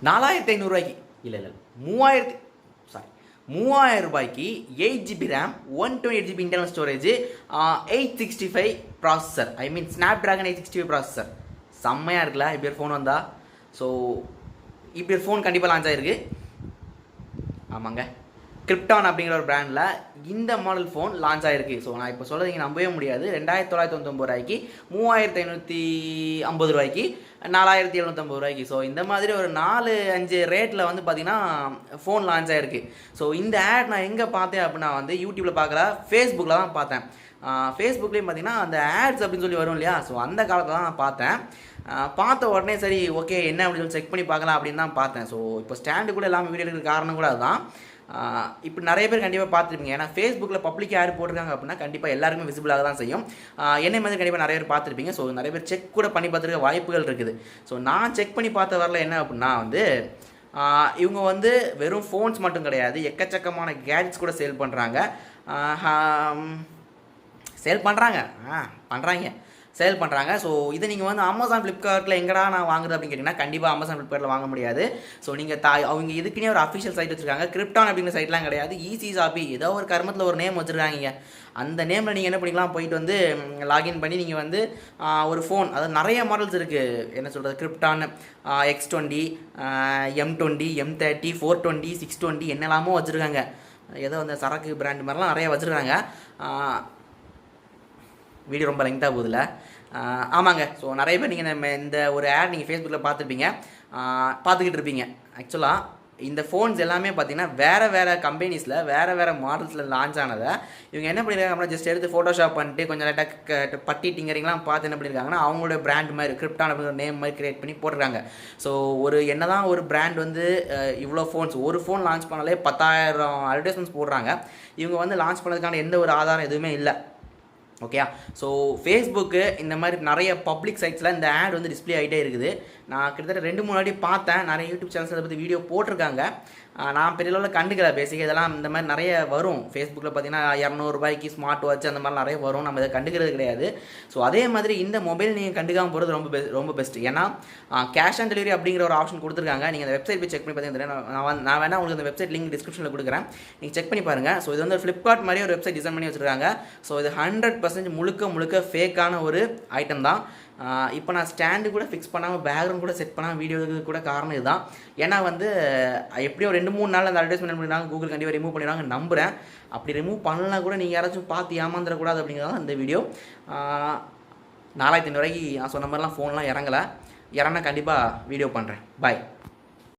4500 ரூபாய்க்கு இல்லை 3000 சாரி 3000 ரூபாய்க்கு 8GB RAM 128GB internal storage 865 processor I mean Snapdragon 865 processor செம்மையாக இருக்குல்ல. இப்படி ஒரு ஃபோன் வந்தா. ஸோ இப்படி ஒரு ஃபோன் கண்டிப்பாக லான்ச் ஆகிருக்கு. ஆமாங்க, கிரிப்டான் அப்படிங்கிற ஒரு பிராண்டில் இந்த மாடல் ஃபோன் லான்ச் ஆகிருக்கு. ஸோ நான் இப்போ சொல்கிறீங்க நம்பவே முடியாது. 2999 ரூபாய்க்கு 3550 ரூபாய்க்கு 4750 ரூபாய்க்கு. ஸோ இந்த மாதிரி ஒரு 4-5 ரேட்டில் வந்து பார்த்திங்கன்னா ஃபோன் லான்ச் ஆகிருக்கு. ஸோ இந்த ஆட் நான் எங்கே பார்த்தேன் அப்படின்னா வந்து யூடியூப்பில் பார்க்கல, ஃபேஸ்புக்கில் தான் பார்த்தேன். ஃபேஸ்புக்லேயும் பார்த்திங்கன்னா அந்த ஆட்ஸ் அப்படின்னு சொல்லி வரும் இல்லையா, ஸோ அந்த காலத்தில் தான் நான் பார்த்தேன். பார்த்த உடனே சரி ஓகே என்ன அப்படின்னு சொல்லி செக் பண்ணி பார்க்கலாம் அப்படின்னு தான் பார்த்தேன். ஸோ இப்போ ஸ்டாண்டு கூட எல்லாமே வீடியோ எடுக்கிற காரணம் கூட அதுதான். இப்போ நிறைய பேர் கண்டிப்பாக பார்த்துருப்பீங்க. ஏன்னா ஃபேஸ்புக்கில் பப்ளிக் யார் போட்டிருக்காங்க அப்படின்னா கண்டிப்பாக எல்லாருக்குமே விசிபிளாக தான் செய்யும். என்னை மாதிரி கண்டிப்பாக நிறைய பேர் பார்த்துருப்பீங்க. ஸோ நிறைய பேர் செக் கூட பண்ணி பார்த்துருக்க வாய்ப்புகள் இருக்குது. ஸோ நான் செக் பண்ணி பார்த்த வரல என்ன அப்படின்னா வந்து இவங்க வந்து வெறும் ஃபோன்ஸ் மட்டும் கிடையாது, எக்கச்சக்கமான கேட்ஜெட்ஸ் கூட சேல் பண்ணுறாங்க. சேல் பண்ணுறாங்க. ஸோ இதை நீங்கள் வந்து அமேசான் ஃப்ளிப்கார்ட்டில் எங்கடா நான் வாங்குறது அப்படின்னு கேட்டிங்கன்னா கண்டிப்பாக அமேசான் ஃப்ளிப்கார்ட்டில் வாங்க முடியாது. ஸோ நீங்கள் அவங்க இதுக்குன்னே ஒரு அஃபிஷியல் சைட் வச்சுருக்காங்க. கிரிப்டான் அப்படிங்கிற சைட்லாம் கிடையாது, ஈஸி ஷாப்பி ஏதோ ஒரு கர்மத்தில் ஒரு நேம் வச்சுருக்காங்க. அந்த நேமில் நீங்கள் என்ன பண்ணிக்கலாம், போயிட்டு வந்து லாகின் பண்ணி நீங்கள் வந்து ஒரு ஃபோன், அதாவது நிறைய மாடல்ஸ் இருக்குது. என்ன சொல்கிறது, கிரிப்டான் X20, M20, M30, 420, 620 என்னெல்லாமோ வச்சுருக்காங்க. ஏதோ அந்த சரக்கு பிராண்ட் மாதிரிலாம் நிறைய வச்சுருக்காங்க. வீடியோ ரொம்ப லெங்க்தாக போகுதுல்ல. ஆமாங்க. ஸோ நிறைய பேர் நீங்கள் இந்த ஒரு ஆட் நீங்கள் ஃபேஸ்புக்கில் பார்த்துக்கிட்டு இருப்பீங்க. ஆக்சுவலாக இந்த ஃபோன்ஸ் எல்லாமே பார்த்தீங்கன்னா வேறு கம்பெனிஸில் வேறு மாடல்ஸில் லான்ச் ஆனதை இவங்க என்ன பண்ணியிருக்காங்க அப்படின்னா ஜஸ்ட் எடுத்து ஃபோட்டோஷாப் பண்ணிட்டு கொஞ்சம் லைட்டாக பட்டி டிங்கரிங்லாம் பார்த்து என்ன பண்ணியிருக்காங்கன்னா அவங்களோட பிராண்ட் மாதிரி கிரிப்டான் அப்படிங்கிற நேம் மாதிரி கிரியேட் பண்ணி போட்டுருக்காங்க. ஸோ என்ன தான் ஒரு பிராண்ட் வந்து இவ்வளோ ஃபோன்ஸ் ஒரு ஃபோன் லான்ச் பண்ணாலே 10,000 அட்வர்டைஸ்மெண்ட்ஸ் போடுறாங்க. இவங்க வந்து லான்ச் பண்ணதுக்கான எந்த ஒரு ஆதாரம் எதுவுமே இல்லை. ஓகேயா. ஸோ ஃபேஸ்புக்கு இந்த மாதிரி நிறைய பப்ளிக் சைட்ஸில் இந்த ஆட் வந்து டிஸ்பிளே ஆகிட்டே இருக்குது. நான் கிட்டத்தட்ட 2-3 வாட்டி பார்த்தேன். நிறைய யூடியூப் சேனல்ஸ் அதை பற்றி வீடியோ போட்டிருக்காங்க. நான் பெரிய அளவில் கண்டுக்கல. பேசிக்க இதெல்லாம் இந்த மாதிரி நிறைய வரும் ஃபேஸ்புக்கில் பார்த்தீங்கன்னா 200 ரூபாய்க்கு ஸ்மார்ட் வாட்ச் அந்த மாதிரி நிறைய வரும். நம்ம இதை கண்டுக்கிறது கிடையாது. ஸோ அதே மாதிரி இந்த மொபைல் நீங்கள் கண்டுக்காமல் போகிறது ரொம்ப பெஸ்ட். ஏன்னா கேஷ் ஆன் டெலிவரி அப்படிங்கிற ஒரு ஆப்ஷன் கொடுத்துருக்காங்க. நீங்கள் அந்த வெப்சைட் போய் செக் பண்ணி பார்த்தீங்கன்னா நான் வேணால் உங்களுக்கு அந்த வெப்சைட் லிங்க் டிஸ்கிரிப்ஷனில் கொடுக்குறேன், நீங்கள் செக் பண்ணி பாருங்கள். ஸோ இது வந்து ஃப்ளிப்கார்ட் மாதிரி ஒரு வெப்சைட் டிசைன் பண்ணி வச்சுருக்காங்க. ஸோ இது 100% முழுக்க ஃபேக்கான ஒரு ஐட்டம் தான். இப்போ நான் ஸ்டாண்டு கூட ஃபிக்ஸ் பண்ணாமல் பேக்ரவுண்ட் கூட செட் பண்ணாமல் வீடியோவுக்கு கூட காரணம் இதுதான். ஏன்னா வந்து எப்படியும் 2-3 நாள் அந்த அட்வர்டைஸ்மெண்ட் பண்ணிடுறாங்க, கூகுள் கண்டிப்பாக ரிமூவ் பண்ணிடுவாங்க நம்புகிறேன். அப்படி ரிமூவ் பண்ணலாம் கூட நீங்கள் யாராச்சும் பார்த்து ஏமாந்துடக்கூடாது அப்படிங்கிறதான் இந்த வீடியோ. 4500 ரூபாய்க்கு நான் சொன்ன மாதிரிலாம் ஃபோன்லாம் இறங்கலை. இறங்கினா கண்டிப்பாக வீடியோ பண்ணுறேன். பாய்.